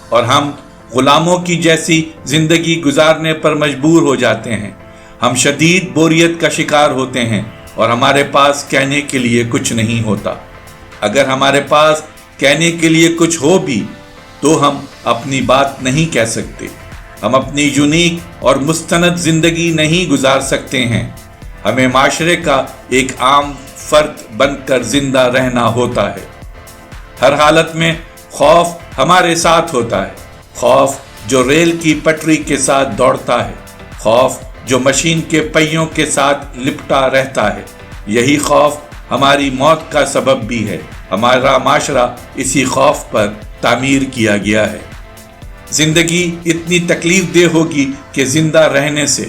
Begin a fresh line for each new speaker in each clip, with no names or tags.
اور ہم غلاموں کی جیسی زندگی گزارنے پر مجبور ہو جاتے ہیں۔ ہم شدید بوریت کا شکار ہوتے ہیں اور ہمارے پاس کہنے کے لیے کچھ نہیں ہوتا۔ اگر ہمارے پاس کہنے کے لیے کچھ ہو بھی تو ہم اپنی بات نہیں کہہ سکتے۔ ہم اپنی یونیک اور مستند زندگی نہیں گزار سکتے ہیں۔ ہمیں معاشرے کا ایک عام فرد بن کر زندہ رہنا ہوتا ہے۔ ہر حالت میں خوف ہمارے ساتھ ہوتا ہے، خوف جو ریل کی پٹری کے ساتھ دوڑتا ہے، خوف جو مشین کے پہیوں کے ساتھ لپٹا رہتا ہے۔ یہی خوف ہماری موت کا سبب بھی ہے۔ ہمارا معاشرہ اسی خوف پر تعمیر کیا گیا ہے۔ زندگی اتنی تکلیف دہ ہوگی کہ زندہ رہنے سے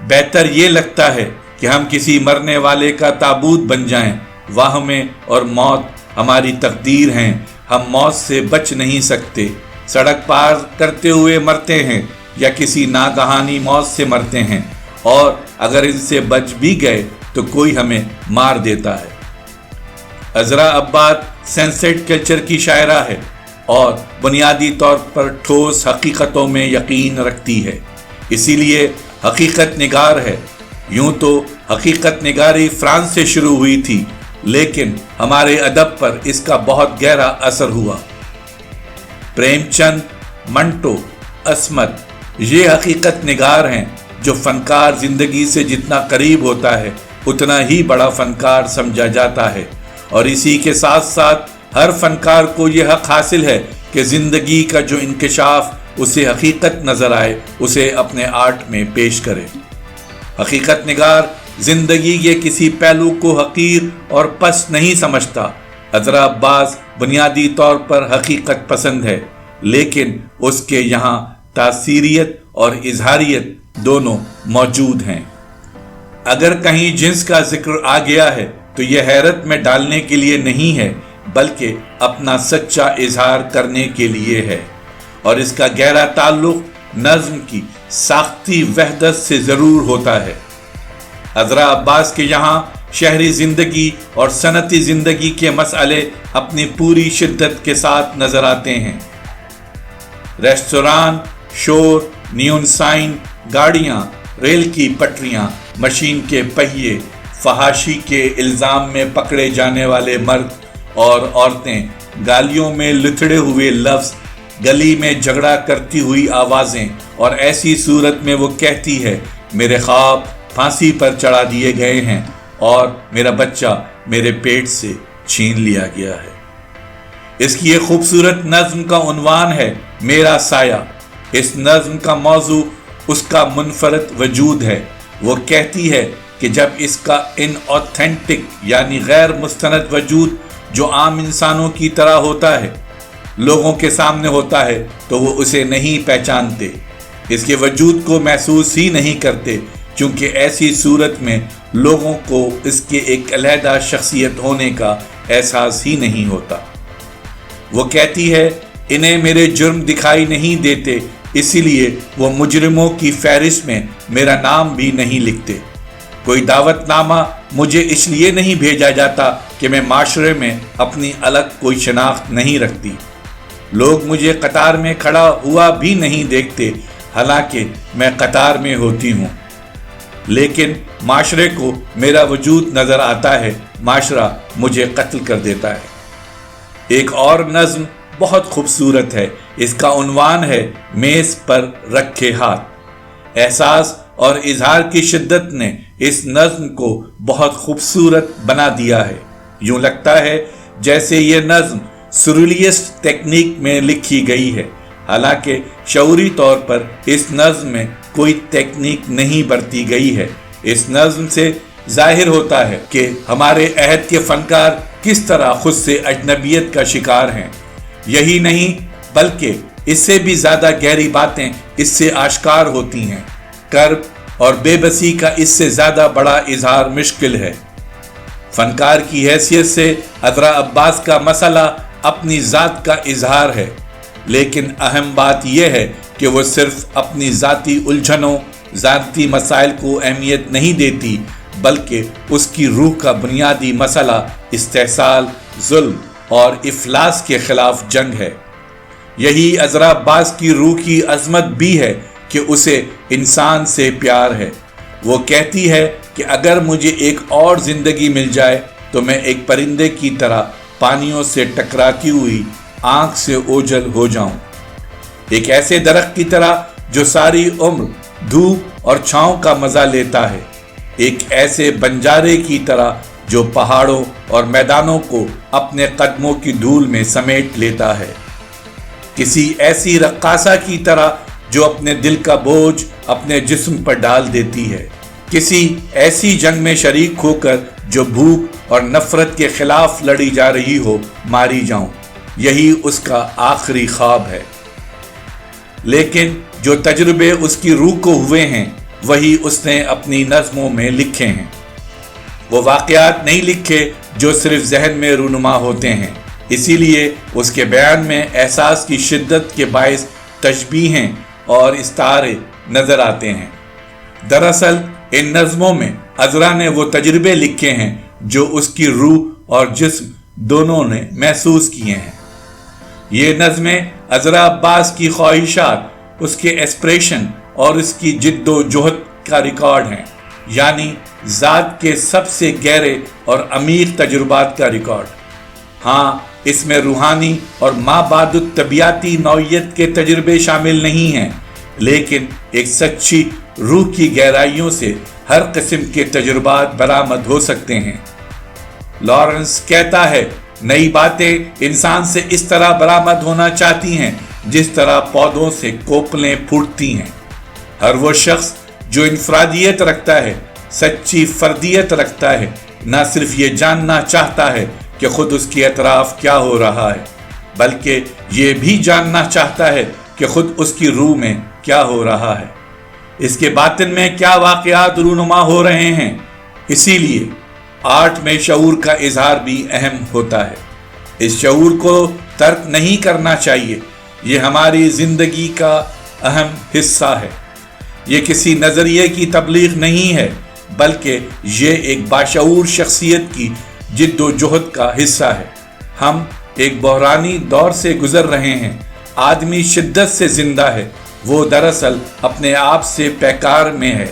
بہتر یہ لگتا ہے کہ ہم کسی مرنے والے کا تابوت بن جائیں۔ واہمیں اور موت ہماری تقدیر ہیں۔ ہم موت سے بچ نہیں سکتے۔ سڑک پار کرتے ہوئے مرتے ہیں یا کسی ناگہانی موت سے مرتے ہیں، اور اگر ان سے بچ بھی گئے تو کوئی ہمیں مار دیتا ہے۔ عذرا عباد سنسیٹ کلچر کی شاعرہ ہے اور بنیادی طور پر ٹھوس حقیقتوں میں یقین رکھتی ہے، اسی لیے حقیقت نگار ہے۔ یوں تو حقیقت نگاری فرانس سے شروع ہوئی تھی، لیکن ہمارے ادب پر اس کا بہت گہرا اثر ہوا۔ پریم چند، منٹو، عصمت یہ حقیقت نگار ہیں جو فنکار زندگی سے جتنا قریب ہوتا ہے اتنا ہی بڑا فنکار سمجھا جاتا ہے، اور اسی کے ساتھ ساتھ ہر فنکار کو یہ حق حاصل ہے کہ زندگی کا جو انکشاف اسے حقیقت نظر آئے اسے اپنے آرٹ میں پیش کرے۔ حقیقت نگار زندگی کے کسی پہلو کو حقیر اور پست نہیں سمجھتا۔ عذرا عباس بنیادی طور پر حقیقت پسند ہے، لیکن اس کے یہاں تاثیریت اور اظہاریت دونوں موجود ہیں۔ اگر کہیں جنس کا ذکر آ گیا ہے تو یہ حیرت میں ڈالنے کے لیے نہیں ہے، بلکہ اپنا سچا اظہار کرنے کے لیے ہے، اور اس کا گہرا تعلق نظم کی ساختی وحدت سے ضرور ہوتا ہے۔ عذرا عباس کے یہاں شہری زندگی اور صنعتی زندگی کے مسئلے اپنی پوری شدت کے ساتھ نظر آتے ہیں۔ ریستوران، شور، نیون سائن، گاڑیاں، ریل کی پٹریاں، مشین کے پہیے، فحاشی کے الزام میں پکڑے جانے والے مرد اور عورتیں، گالیوں میں لتھڑے ہوئے لفظ، گلی میں جھگڑا کرتی ہوئی آوازیں، اور ایسی صورت میں وہ کہتی ہے میرے خواب پھانسی پر چڑھا دیے گئے ہیں اور میرا بچہ میرے پیٹ سے چھین لیا گیا ہے۔ اس کی یہ خوبصورت نظم کا عنوان ہے میرا سایہ۔ اس نظم کا موضوع اس کا منفرد وجود ہے۔ وہ کہتی ہے کہ جب اس کا ان اوتھینٹک یعنی غیر مستند وجود جو عام انسانوں کی طرح ہوتا ہے لوگوں کے سامنے ہوتا ہے تو وہ اسے نہیں پہچانتے، اس کے وجود کو محسوس ہی نہیں کرتے، کیونکہ ایسی صورت میں لوگوں کو اس کے ایک علیحدہ شخصیت ہونے کا احساس ہی نہیں ہوتا۔ وہ کہتی ہے انہیں میرے جرم دکھائی نہیں دیتے، اسی لیے وہ مجرموں کی فہرست میں میرا نام بھی نہیں لکھتے۔ کوئی دعوت نامہ مجھے اس لیے نہیں بھیجا جاتا کہ میں معاشرے میں اپنی الگ کوئی شناخت نہیں رکھتی۔ لوگ مجھے قطار میں کھڑا ہوا بھی نہیں دیکھتے، حالانکہ میں قطار میں ہوتی ہوں، لیکن معاشرے کو میرا وجود نظر آتا ہے، معاشرہ مجھے قتل کر دیتا ہے۔ ایک اور نظم بہت خوبصورت ہے، اس کا عنوان ہے میز پر رکھے ہاتھ۔ احساس اور اظہار کی شدت نے اس نظم کو بہت خوبصورت بنا دیا ہے۔ یوں لگتا ہے جیسے یہ نظم سرولیسٹ تکنیک میں لکھی گئی ہے، حالانکہ شعوری طور پر اس نظم میں کوئی تکنیک نہیں برتی گئی ہے۔ اس نظم سے ظاہر ہوتا ہے کہ ہمارے عہد کے فنکار کس طرح خود سے اجنبیت کا شکار ہیں۔ یہی نہیں بلکہ اس سے بھی زیادہ گہری باتیں اس سے آشکار ہوتی ہیں۔ کرب اور بے بسی کا اس سے زیادہ بڑا اظہار مشکل ہے۔ فنکار کی حیثیت سے عذرا عباس کا مسئلہ اپنی ذات کا اظہار ہے، لیکن اہم بات یہ ہے کہ وہ صرف اپنی ذاتی الجھنوں، ذاتی مسائل کو اہمیت نہیں دیتی، بلکہ اس کی روح کا بنیادی مسئلہ استحصال، ظلم اور افلاس کے خلاف جنگ ہے۔ یہی عذرا عباس کی روح کی عظمت بھی ہے کہ اسے انسان سے پیار ہے۔ وہ کہتی ہے کہ اگر مجھے ایک اور زندگی مل جائے تو میں ایک پرندے کی طرح پانیوں سے ٹکراتی ہوئی آنکھ سے اوجھل ہو جاؤں، ایک ایسے درخت کی طرح جو ساری عمر دھوپ اور چھاؤں کا مزہ لیتا ہے، ایک ایسے بنجارے کی طرح جو پہاڑوں اور میدانوں کو اپنے قدموں کی دھول میں سمیٹ لیتا ہے، کسی ایسی رقاصہ کی طرح جو اپنے دل کا بوجھ اپنے جسم پر ڈال دیتی ہے، کسی ایسی جنگ میں شریک ہو کر جو بھوک اور نفرت کے خلاف لڑی جا رہی ہو ماری جاؤں، یہی اس کا آخری خواب ہے۔ لیکن جو تجربے اس کی روح کو ہوئے ہیں وہی اس نے اپنی نظموں میں لکھے ہیں۔ وہ واقعات نہیں لکھے جو صرف ذہن میں رونما ہوتے ہیں، اسی لیے اس کے بیان میں احساس کی شدت کے باعث تشبیہیں اور استعارے نظر آتے ہیں۔ دراصل ان نظموں میں عذرا نے وہ تجربے لکھے ہیں جو اس کی روح اور جسم دونوں نے محسوس کیے ہیں۔ یہ نظمیں عذرا عباس کی خواہشات، اس کے ایسپریشن اور اس کی جد و جہد کا ریکارڈ ہیں، یعنی ذات کے سب سے گہرے اور عمیق تجربات کا ریکارڈ۔ ہاں، اس میں روحانی اور مابعد الطبیعتی نوعیت کے تجربے شامل نہیں ہیں، لیکن ایک سچی روح کی گہرائیوں سے ہر قسم کے تجربات برآمد ہو سکتے ہیں۔ لارنس کہتا ہے، نئی باتیں انسان سے اس طرح برآمد ہونا چاہتی ہیں جس طرح پودوں سے کوپلیں پھوٹتی ہیں۔ ہر وہ شخص جو انفرادیت رکھتا ہے، سچی فردیت رکھتا ہے، نہ صرف یہ جاننا چاہتا ہے کہ خود اس کے اطراف کیا ہو رہا ہے، بلکہ یہ بھی جاننا چاہتا ہے کہ خود اس کی روح میں کیا ہو رہا ہے، اس کے باطن میں کیا واقعات رونما ہو رہے ہیں۔ اسی لیے آرٹ میں شعور کا اظہار بھی اہم ہوتا ہے۔ اس شعور کو ترک نہیں کرنا چاہیے، یہ ہماری زندگی کا اہم حصہ ہے۔ یہ کسی نظریے کی تبلیغ نہیں ہے، بلکہ یہ ایک باشعور شخصیت کی جد و جہد کا حصہ ہے۔ ہم ایک بحرانی دور سے گزر رہے ہیں۔ آدمی شدت سے زندہ ہے، وہ دراصل اپنے آپ سے پیکار میں ہے۔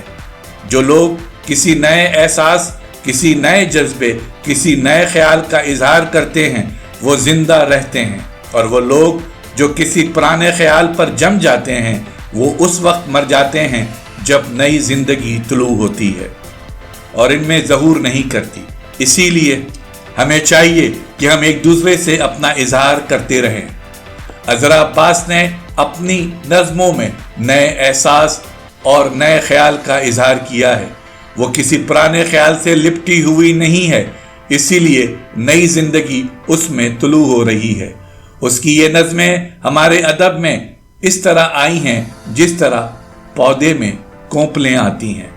جو لوگ کسی نئے احساس، کسی نئے جذبے، کسی نئے خیال کا اظہار کرتے ہیں وہ زندہ رہتے ہیں، اور وہ لوگ جو کسی پرانے خیال پر جم جاتے ہیں وہ اس وقت مر جاتے ہیں جب نئی زندگی طلوع ہوتی ہے اور ان میں ظہور نہیں کرتی۔ اسی لیے ہمیں چاہیے کہ ہم ایک دوسرے سے اپنا اظہار کرتے رہیں۔ عذرا عباس نے اپنی نظموں میں نئے احساس اور نئے خیال کا اظہار کیا ہے۔ وہ کسی پرانے خیال سے لپٹی ہوئی نہیں ہے، اسی لیے نئی زندگی اس میں طلوع ہو رہی ہے۔ اس کی یہ نظمیں ہمارے ادب میں اس طرح آئی ہیں جس طرح پودے میں کونپلیں آتی ہیں۔